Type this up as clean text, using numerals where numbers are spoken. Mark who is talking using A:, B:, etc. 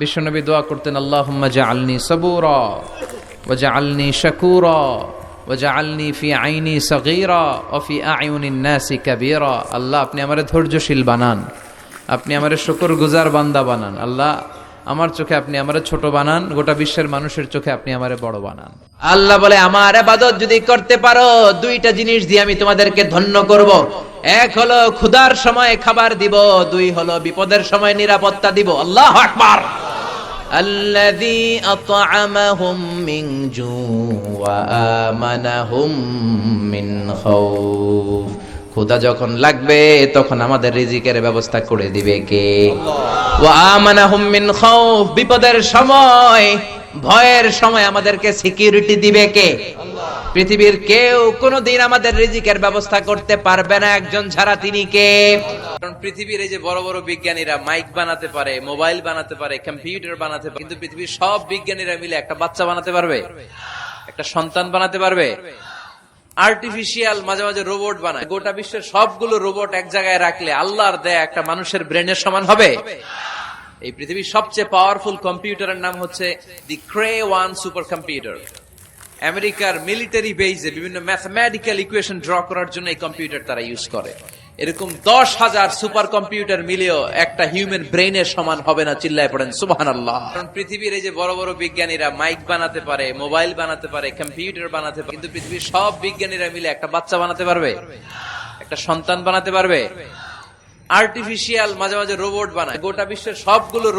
A: বিশ্বনবী দোয়া করতেন, আল্লাহুম্মা জাআলনি সাবুরা ওয়া জাআলনি শাকুরা ওয়া জাআলনি ফি আইনি সাগীরা ওয়া ফি আয়ুনিন নাসি কাবীরা। আল্লাহ, আপনি আমারে ধৈর্যশীল বানান, আপনি আমারে শুকরগুজার বান্দা বানান। আল্লাহ, আমার চোখে আপনি আমারে ছোট বানান, গোটা বিশ্বের মানুষের চোখে আপনি আমারে বড় বানান।
B: আল্লাহ বলে, আমার ইবাদত যদি করতে পারো, দুইটা জিনিস দিয়ে আমি তোমাদেরকে ধন্য করব। এক হলো ক্ষুধার সময় খাবার দিব, দুই হলো বিপদের সময় নিরাপত্তা দিব। আল্লাহু আকবার। আল্লাযী আত'আমাহুম মিন জু ওয়া আমানাহুম মিন খাউফ। ক্ষুধা যখন লাগবে তখন আমাদের রিজিকের ব্যবস্থা করে দিবে কে? ওয়া আমানাহুম মিন খাউফ। বিপদের সময়, ভয়ের সময় আমাদেরকে সিকিউরিটি দিবে কে? পৃথিবীর কেউ কোনোদিন আমাদের রিজিকের ব্যবস্থা করতে পারবে না একজন ছাড়া, তিনি কে?
A: কারণ পৃথিবীর এই যে বড় বড় বিজ্ঞানীরা মাইক বানাতে পারে, মোবাইল বানাতে পারে, কম্পিউটার বানাতে পারে, কিন্তু পৃথিবীর সব বিজ্ঞানীরা মিলে একটা বাচ্চা বানাতে পারবে? একটা সন্তান বানাতে পারবে? আর্টিফিশিয়াল মাঝে মাঝে রোবট বানায়। গোটা বিশ্বের সবগুলো রোবট এক জায়গায় রাখলে আল্লাহর দেয়া একটা মানুষের ব্রেনের সমান হবে? এই পৃথিবীর সবচেয়ে পাওয়ারফুল কম্পিউটারের নাম হচ্ছে দি ক্রে-1 সুপার কম্পিউটার। আমেরিকার মিলিটারি বেজে বিভিন্ন ম্যাথমেটিক্যাল ইকুয়েশন ড্র করার জন্য এই কম্পিউটার তারা ইউজ করে। এরকম 10,000 সুপার কম্পিউটার মিলেও একটা হিউম্যান ব্রেইনের সমান হবে না। চিল্লায় পড়েন সুবহানাল্লাহ। কারণ পৃথিবীর এই যে বড় বড় বিজ্ঞানীরা মাইক বানাতে পারে, মোবাইল বানাতে পারে, কম্পিউটার বানাতে পারে, কিন্তু পৃথিবীর সব বিজ্ঞানীরা মিলে একটা বাচ্চা বানাতে পারবে? একটা সন্তান বানাতে পারবে? আর্টিফিশিয়াল মাঝে মাঝে রোবট বানায়। গোটা বিশ্বের সবগুলো